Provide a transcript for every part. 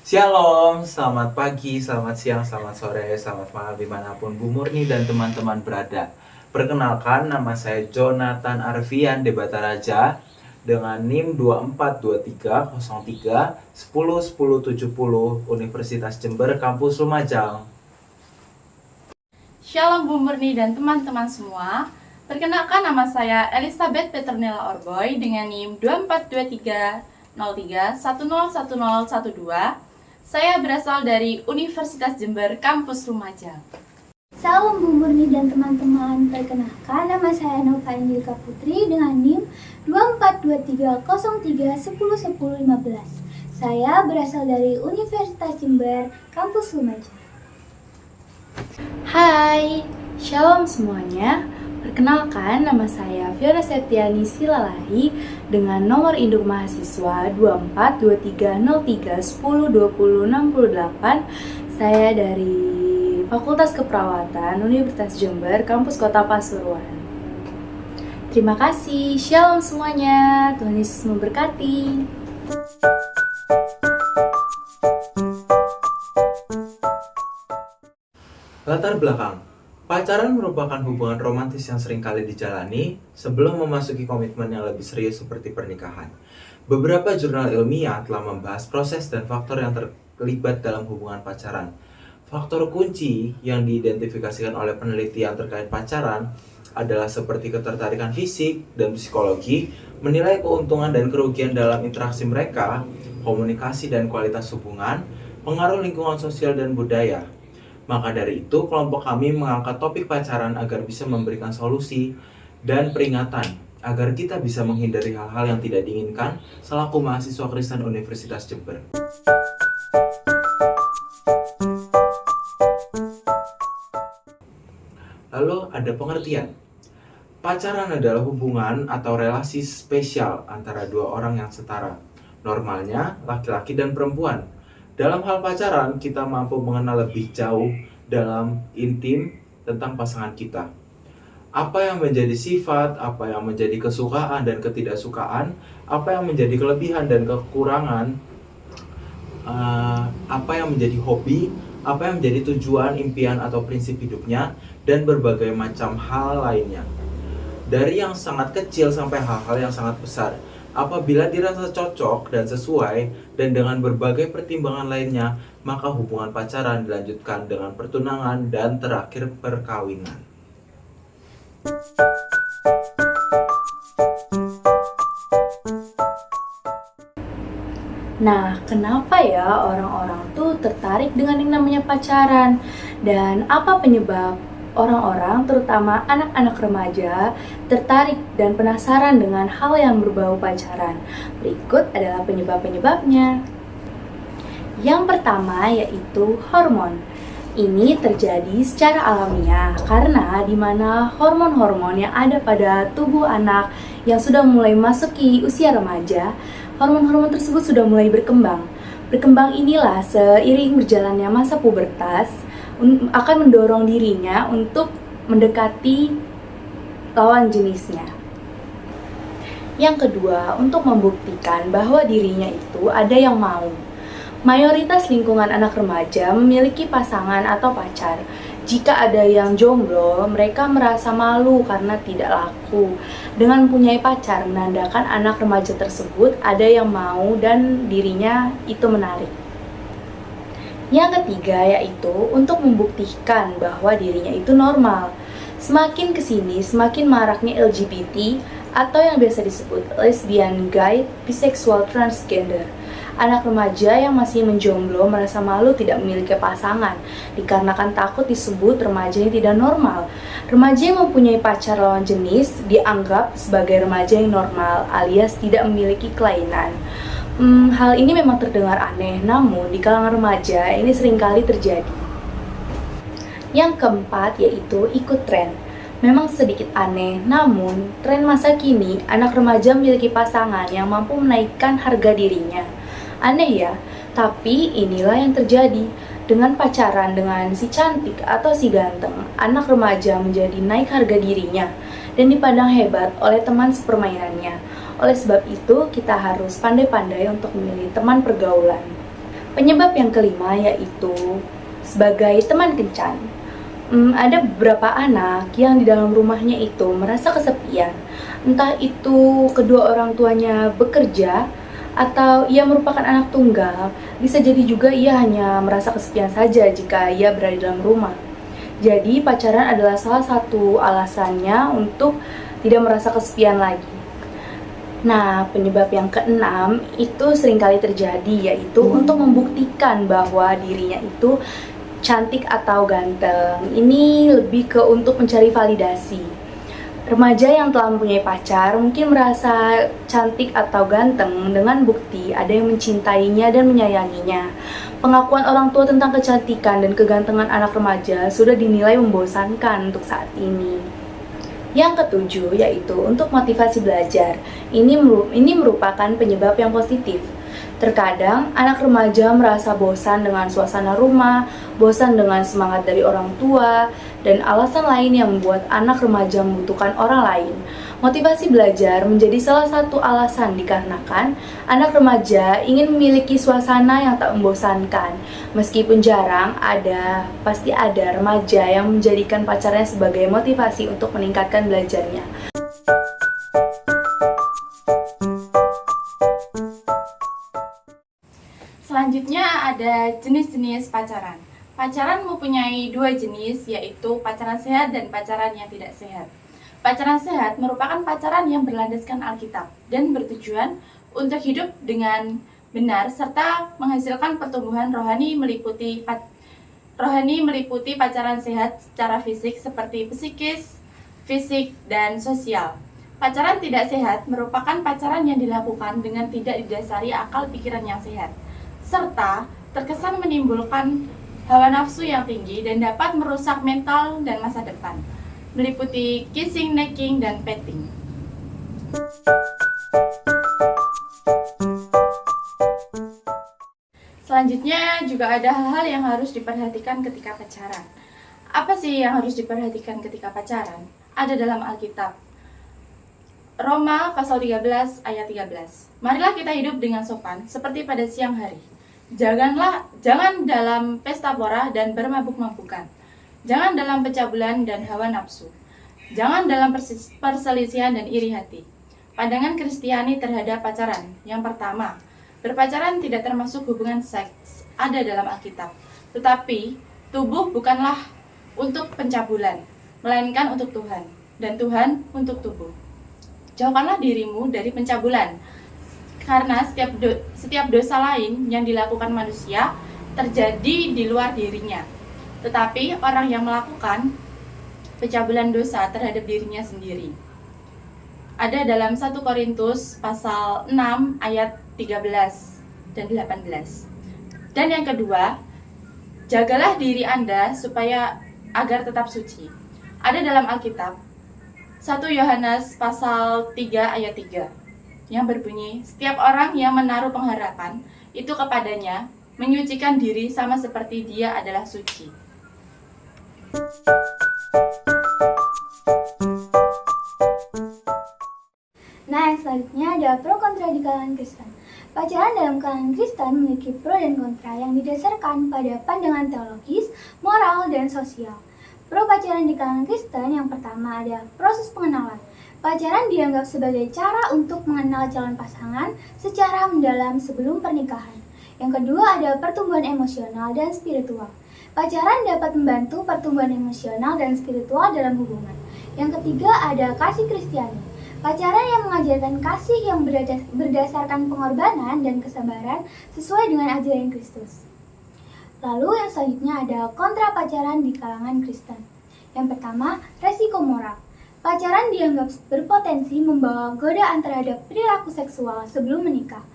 Shalom, selamat pagi, selamat siang, selamat sore, selamat malam dimanapun Bu Murni dan teman-teman berada. Perkenalkan, nama saya Jonathan Arfian Debata Raja dengan NIM 242303101070 Universitas Jember, Kampus Lumajang. Shalom Bu Murni dan teman-teman semua. Perkenalkan, nama saya Elizabeth Peternella Orboy dengan NIM 242303101012. Saya berasal dari Universitas Jember, Kampus Lumajang. Salam Bu Murni dan teman-teman, perkenalkan nama saya Nova Angelika Putri dengan NIM 242303101015. Saya berasal dari Universitas Jember, Kampus Lumajang. Hai, shalom semuanya. Perkenalkan, nama saya Fiona Septiani Silalahi dengan nomor induk mahasiswa 242303102068. Saya dari Fakultas Keperawatan Universitas Jember, Kampus Kota Pasuruan. Terima kasih, shalom semuanya. Tuhan Yesus memberkati. Latar belakang. Pacaran merupakan hubungan romantis yang seringkali dijalani sebelum memasuki komitmen yang lebih serius seperti pernikahan. Beberapa jurnal ilmiah telah membahas proses dan faktor yang terlibat dalam hubungan pacaran. Faktor kunci yang diidentifikasikan oleh penelitian terkait pacaran adalah seperti ketertarikan fisik dan psikologi, menilai keuntungan dan kerugian dalam interaksi mereka, komunikasi dan kualitas hubungan, pengaruh lingkungan sosial dan budaya. Maka dari itu, kelompok kami mengangkat topik pacaran agar bisa memberikan solusi dan peringatan agar kita bisa menghindari hal-hal yang tidak diinginkan selaku mahasiswa Kristen Universitas Jember. Lalu ada pengertian. Pacaran adalah hubungan atau relasi spesial antara dua orang yang setara. Normalnya laki-laki dan perempuan. Dalam hal pacaran, kita mampu mengenal lebih jauh dalam intim tentang pasangan kita. Apa yang menjadi sifat, apa yang menjadi kesukaan dan ketidaksukaan, apa yang menjadi kelebihan dan kekurangan, apa yang menjadi hobi, apa yang menjadi tujuan, impian atau prinsip hidupnya, dan berbagai macam hal lainnya. Dari yang sangat kecil sampai hal-hal yang sangat besar. Apabila dirasa cocok dan sesuai dan dengan berbagai pertimbangan lainnya, maka hubungan pacaran dilanjutkan dengan pertunangan dan terakhir perkawinan. Nah, kenapa ya orang-orang tuh tertarik dengan yang namanya pacaran? Dan apa penyebab orang-orang, terutama anak-anak remaja, tertarik dan penasaran dengan hal yang berbau pacaran? Berikut adalah penyebab-penyebabnya. Yang pertama yaitu hormon. Ini terjadi secara alamiah karena di mana hormon-hormon yang ada pada tubuh anak yang sudah mulai masuki usia remaja, hormon-hormon tersebut sudah mulai berkembang. Berkembang inilah seiring berjalannya masa pubertas akan mendorong dirinya untuk mendekati lawan jenisnya. Yang kedua, untuk membuktikan bahwa dirinya itu ada yang mau. Mayoritas lingkungan anak remaja memiliki pasangan atau pacar. Jika ada yang jomblo, mereka merasa malu karena tidak laku. Dengan mempunyai pacar, menandakan anak remaja tersebut ada yang mau dan dirinya itu menarik. Yang ketiga yaitu untuk membuktikan bahwa dirinya itu normal. Semakin kesini, semakin maraknya LGBT atau yang biasa disebut lesbian, gay, bisexual, transgender. Anak remaja yang masih menjomblo merasa malu tidak memiliki pasangan dikarenakan takut disebut remaja yang tidak normal. Remaja yang mempunyai pacar lawan jenis dianggap sebagai remaja yang normal alias tidak memiliki kelainan. Hal ini memang terdengar aneh, namun di kalangan remaja ini seringkali terjadi. Yang keempat yaitu ikut tren. Memang sedikit aneh, namun tren masa kini anak remaja memiliki pasangan yang mampu menaikkan harga dirinya. Aneh ya, tapi inilah yang terjadi. Dengan pacaran dengan si cantik atau si ganteng, anak remaja menjadi naik harga dirinya. dan dipandang hebat oleh teman sepermainannya. Oleh sebab itu, kita harus pandai-pandai untuk memilih teman pergaulan. Penyebab yang kelima yaitu sebagai teman kencan. Ada beberapa anak yang di dalam rumahnya itu merasa kesepian. Entah itu kedua orang tuanya bekerja atau ia merupakan anak tunggal, bisa jadi juga ia hanya merasa kesepian saja jika ia berada di dalam rumah. Jadi pacaran adalah salah satu alasannya untuk tidak merasa kesepian lagi. Nah, penyebab yang keenam itu seringkali terjadi, yaitu untuk membuktikan bahwa dirinya itu cantik atau ganteng. Ini lebih ke untuk mencari validasi. Remaja yang telah mempunyai pacar mungkin merasa cantik atau ganteng dengan bukti ada yang mencintainya dan menyayanginya. Pengakuan orang tua tentang kecantikan dan kegantengan anak remaja sudah dinilai membosankan untuk saat ini. Yang ketujuh yaitu untuk motivasi belajar. Ini merupakan penyebab yang positif. Terkadang anak remaja merasa bosan dengan suasana rumah, bosan dengan semangat dari orang tua, dan alasan lain yang membuat anak remaja membutuhkan orang lain. Motivasi belajar menjadi salah satu alasan dikarenakan anak remaja ingin memiliki suasana yang tak membosankan. Meskipun jarang, pasti ada remaja yang menjadikan pacarnya sebagai motivasi untuk meningkatkan belajarnya. Selanjutnya ada jenis-jenis pacaran. Pacaran mempunyai dua jenis, yaitu pacaran sehat dan pacaran yang tidak sehat. Pacaran sehat merupakan pacaran yang berlandaskan Alkitab dan bertujuan untuk hidup dengan benar serta menghasilkan pertumbuhan rohani meliputi pacaran sehat secara fisik seperti psikis, fisik, dan sosial. Pacaran tidak sehat merupakan pacaran yang dilakukan dengan tidak didasari akal pikiran yang sehat, serta terkesan menimbulkan hawa nafsu yang tinggi dan dapat merusak mental dan masa depan, meliputi kissing, necking, dan petting. Selanjutnya juga ada hal-hal yang harus diperhatikan ketika pacaran. Apa sih yang harus diperhatikan ketika pacaran? Ada dalam Alkitab. Roma pasal 13 ayat 13. Marilah kita hidup dengan sopan seperti pada siang hari. Jangan dalam pesta pora dan bermabuk-mabukan. Jangan dalam pencabulan dan hawa nafsu. Jangan dalam perselisihan dan iri hati. Pandangan Kristiani terhadap pacaran. Yang pertama, berpacaran tidak termasuk hubungan seks, ada dalam Alkitab. Tetapi, tubuh bukanlah untuk pencabulan, melainkan untuk Tuhan, dan Tuhan untuk tubuh. Jauhkanlah dirimu dari pencabulan, karena setiap dosa lain yang dilakukan manusia terjadi di luar dirinya. Tetapi orang yang melakukan pencabulan dosa terhadap dirinya sendiri. Ada dalam 1 Korintus pasal 6 ayat 13 dan 18. Dan yang kedua, jagalah diri Anda agar tetap suci. Ada dalam Alkitab 1 Yohanes pasal 3 ayat 3 yang berbunyi, setiap orang yang menaruh pengharapan itu kepadanya menyucikan diri sama seperti dia adalah suci. Nah, yang selanjutnya ada pro kontra di kalangan Kristen. Pacaran dalam kalangan Kristen memiliki pro dan kontra yang didasarkan pada pandangan teologis, moral, dan sosial. Pro pacaran di kalangan Kristen yang pertama ada proses pengenalan. Pacaran dianggap sebagai cara untuk mengenal calon pasangan secara mendalam sebelum pernikahan. Yang kedua ada pertumbuhan emosional dan spiritual. Pacaran dapat membantu pertumbuhan emosional dan spiritual dalam hubungan. Yang ketiga ada kasih Kristiani. Pacaran yang mengajarkan kasih yang berdasarkan pengorbanan dan kesabaran sesuai dengan ajaran Kristus. Lalu yang selanjutnya ada kontra pacaran di kalangan Kristen. Yang pertama, resiko moral. Pacaran dianggap berpotensi membawa godaan terhadap perilaku seksual sebelum menikah.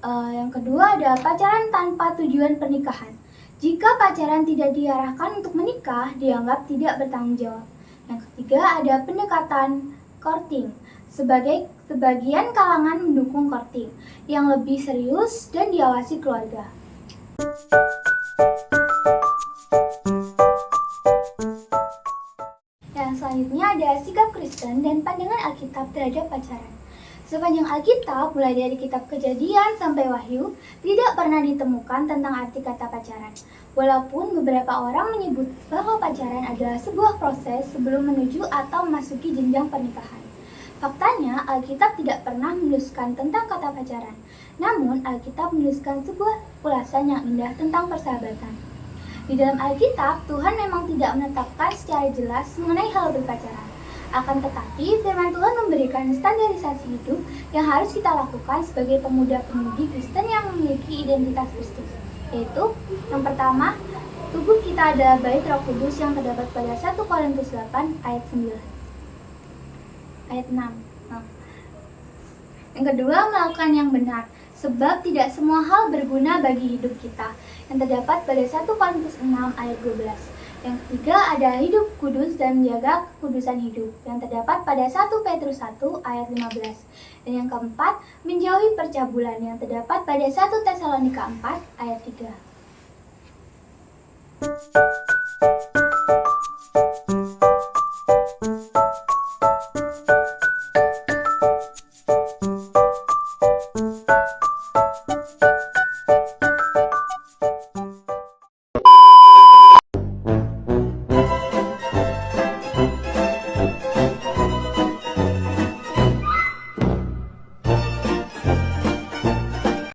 Yang kedua ada pacaran tanpa tujuan pernikahan. Jika pacaran tidak diarahkan untuk menikah, dianggap tidak bertanggung jawab. Yang ketiga ada pendekatan courting. Sebagian kalangan mendukung courting yang lebih serius dan diawasi keluarga. Yang selanjutnya ada sikap Kristen. Kristen dan pandangan Alkitab terhadap pacaran. Sepanjang Alkitab, mulai dari kitab Kejadian sampai Wahyu, tidak pernah ditemukan tentang arti kata pacaran. Walaupun beberapa orang menyebut bahwa pacaran adalah sebuah proses sebelum menuju atau memasuki jenjang pernikahan. Faktanya, Alkitab tidak pernah menuliskan tentang kata pacaran. Namun, Alkitab menuliskan sebuah ulasan yang indah tentang persahabatan. Di dalam Alkitab, Tuhan memang tidak menetapkan secara jelas mengenai hal berpacaran. Akan tetapi, firman Tuhan memberikan standarisasi hidup yang harus kita lakukan sebagai pemuda-pemudi Kristen yang memiliki identitas Kristus. Yaitu, yang pertama, tubuh kita adalah bait Roh Kudus yang terdapat pada 1 Korintus 8 ayat 9. Ayat 6. Yang kedua, melakukan yang benar, sebab tidak semua hal berguna bagi hidup kita, yang terdapat pada 1 Korintus 6 ayat 12. Yang ketiga adalah hidup kudus dan menjaga kekudusan hidup, yang terdapat pada 1 Petrus 1 ayat 15. Dan yang keempat, menjauhi percabulan, yang terdapat pada 1 Tesalonika 4 ayat 3.